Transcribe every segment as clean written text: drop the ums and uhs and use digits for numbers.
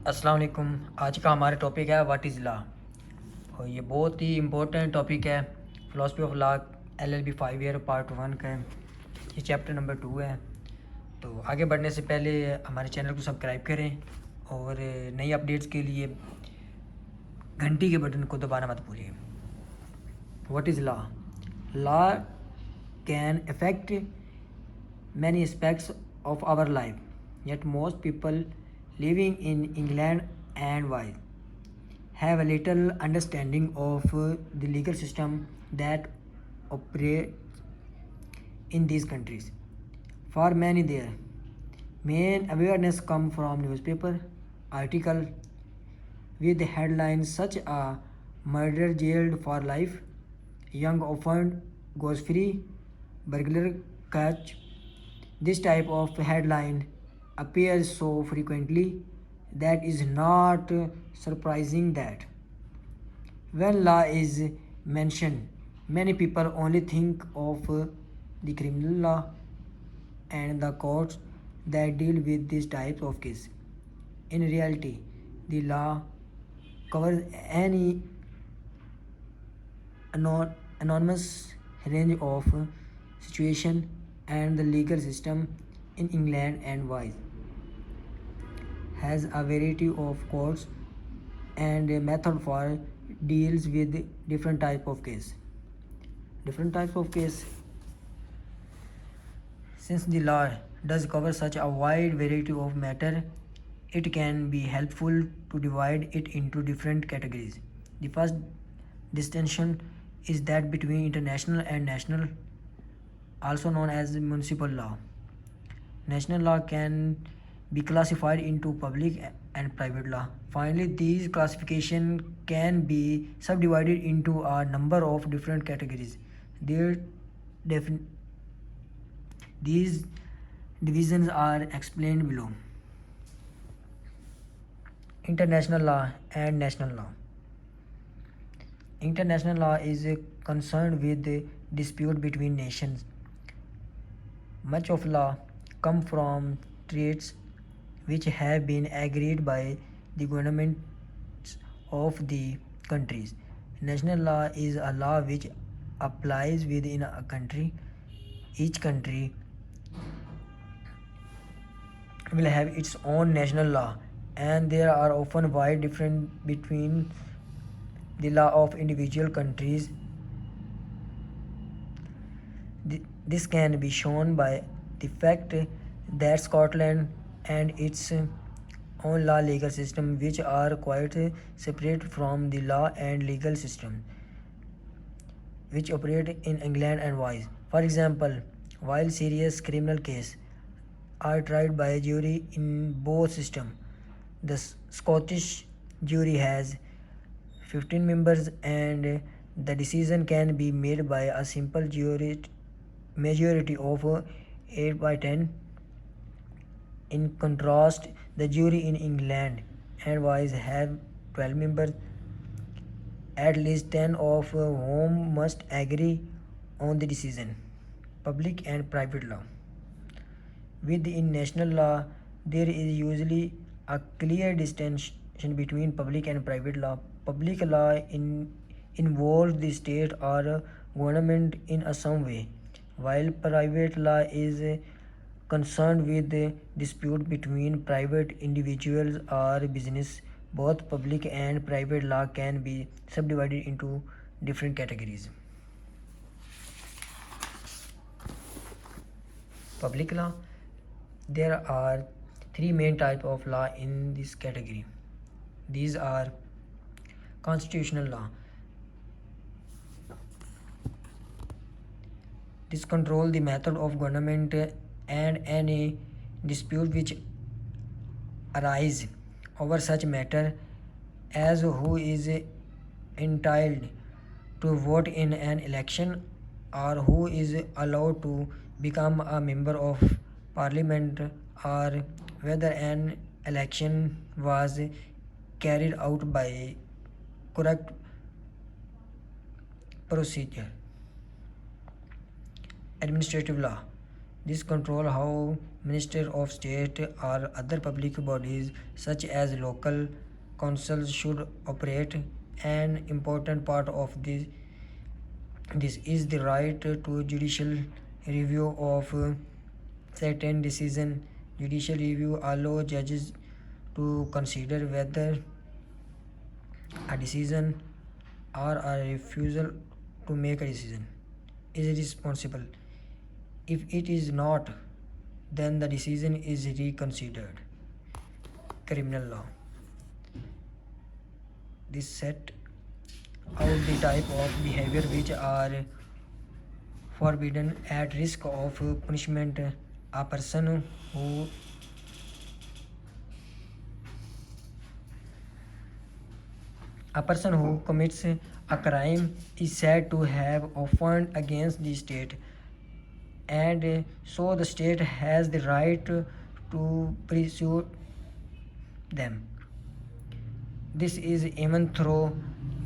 अस्सलाम वालेकुम। आज का हमारा टॉपिक है व्हाट इज़ लॉ। और ये बहुत ही इम्पोर्टेंट टॉपिक है। Philosophy of law LLB 5 year part 1 का है। ये चैप्टर नंबर 2 है। तो आगे बढ़ने से पहले हमारे चैनल को सब्सक्राइब करें और नई अपडेट्स के लिए घंटी के बटन को दबाना मत भूलिए। What is law? Law can affect many aspects of our life, yet most people living in England and Wales have a little understanding of the legal system that operates in these countries. For many, their main awareness come from newspaper article with headlines such as "Murderer jailed for life," "Young orphan goes free," "Burglar catch." This type of headline appears so frequently that it is not surprising that when law is mentioned, many people only think of the criminal law and the courts that deal with these types of cases. In reality, the law covers any anonymous range of situation, and the legal system in England and Wales has a variety of courts and a method for deals with different type of case. Different types of case. Since the law does cover such a wide variety of matter, it can be helpful to divide it into different categories. The first distinction is that between international and national, also known as municipal law. National law can be classified into public and private law. Finally, these classification can be subdivided into a number of different categories. Their these divisions are explained below. International law and national law. International law is concerned with the dispute between nations. Much of law come from treaties which have been agreed by the governments of the countries. National law is a law which applies within a country. Each country will have its own national law, and there are often wide differences between the law of individual countries. This can be shown by the fact that Scotland and its own law legal system, which are quite separate from the law and legal system which operate in England and Wales. For example, while serious criminal cases are tried by a jury in both systems, the Scottish jury has 15 members and the decision can be made by a simple jury majority of 8 by 10. In contrast, the jury in England and Wales have 12 members, at least 10 of whom must agree on the decision. Public and private law. Within national law, there is usually a clear distinction between public and private law. Public law involves the state or government in some way, while private law is concerned with the dispute between private individuals or business. Both public and private law can be subdivided into different categories. Public law. There are three main types of law in this category. These are constitutional law. This controls the method of government and any dispute which arise over such matter, as who is entitled to vote in an election or who is allowed to become a member of parliament, or whether an election was carried out by correct procedure. Administrative law. This control how Minister of State or other public bodies such as local councils should operate. An important part of this is the right to judicial review of certain decision. Judicial review allows judges to consider whether a decision or a refusal to make a decision is responsible. If it is not, then the decision is reconsidered. Criminal law. This set out the type of behavior which are forbidden at risk of punishment. A person who A person who commits a crime is said to have offended against the state, and so the state has the right to pursue them. This is even though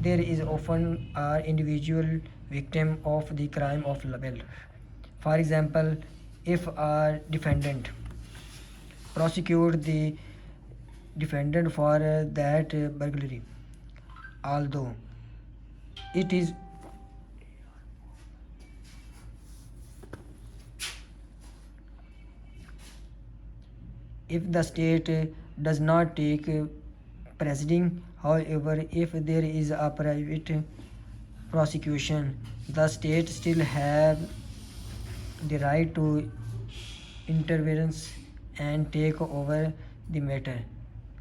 there is often an individual victim of the crime of libel. For example, if a defendant prosecute the defendant for that burglary, although it is if the state does not take preceding. However, if there is a private prosecution, the state still have the right to interference and take over the matter.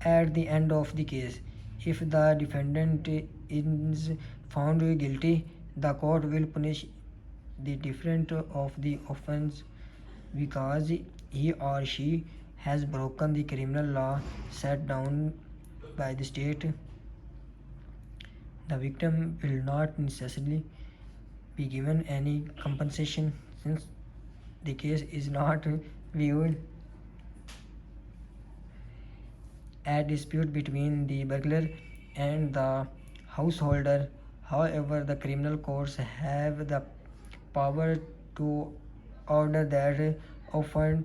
At the end of the case, if the defendant is found guilty, the court will punish the defendant of the offense because he or she has broken the criminal law set down by the state. The victim will not necessarily be given any compensation since the case is not viewed a dispute between the burglar and the householder. However, the criminal courts have the power to order that offender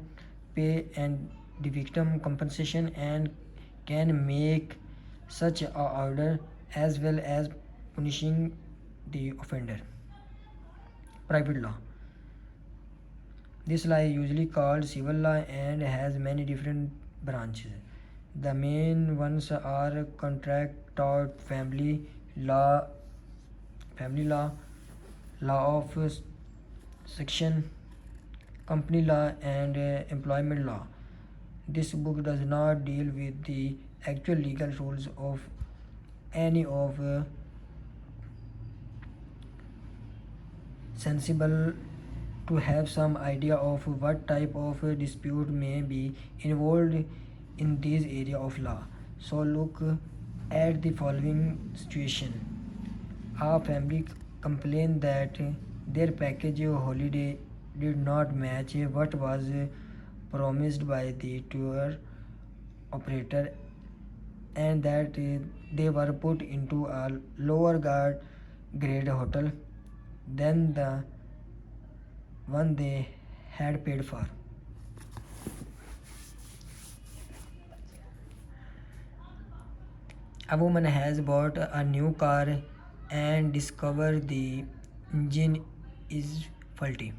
pay and the victim compensation and can make such a order as well as punishing the offender. Private law. This law is usually called civil law and has many different branches. The main ones are contract tort, family law, law of succession, company law, and employment law. This book does not deal with the actual legal rules of any of sensible to have some idea of what type of dispute may be involved in this area of law. So look at the following situation. A family complained that their package holiday did not match what was promised by the tour operator and that they were put into a lower grade hotel than the one they had paid for. A woman has bought a new car and discovered the engine is faulty.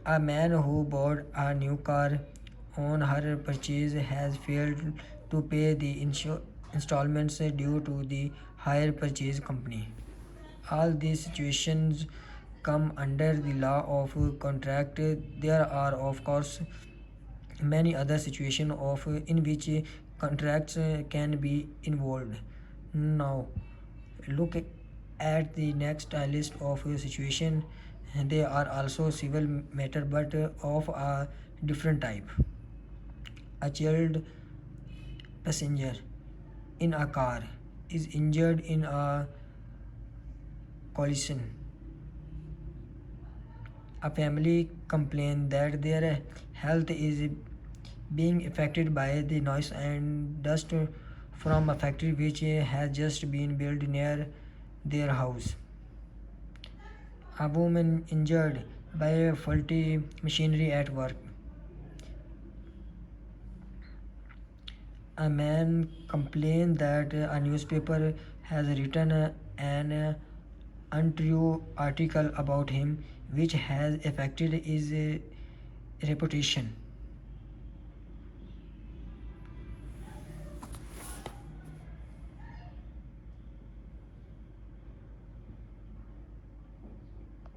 A man who bought a new car on her purchase has failed to pay the installments due to the hire purchase company. All these situations come under the law of contract. There are of course many other situations in which contracts can be involved. Now look at the next list of situations. They are also civil matter but of a different type. A child passenger in a car is injured in a collision. A family complains that their health is being affected by the noise and dust from a factory which has just been built near their house. A woman injured by faulty machinery at work. A man complained that a newspaper has written an untrue article about him which has affected his reputation.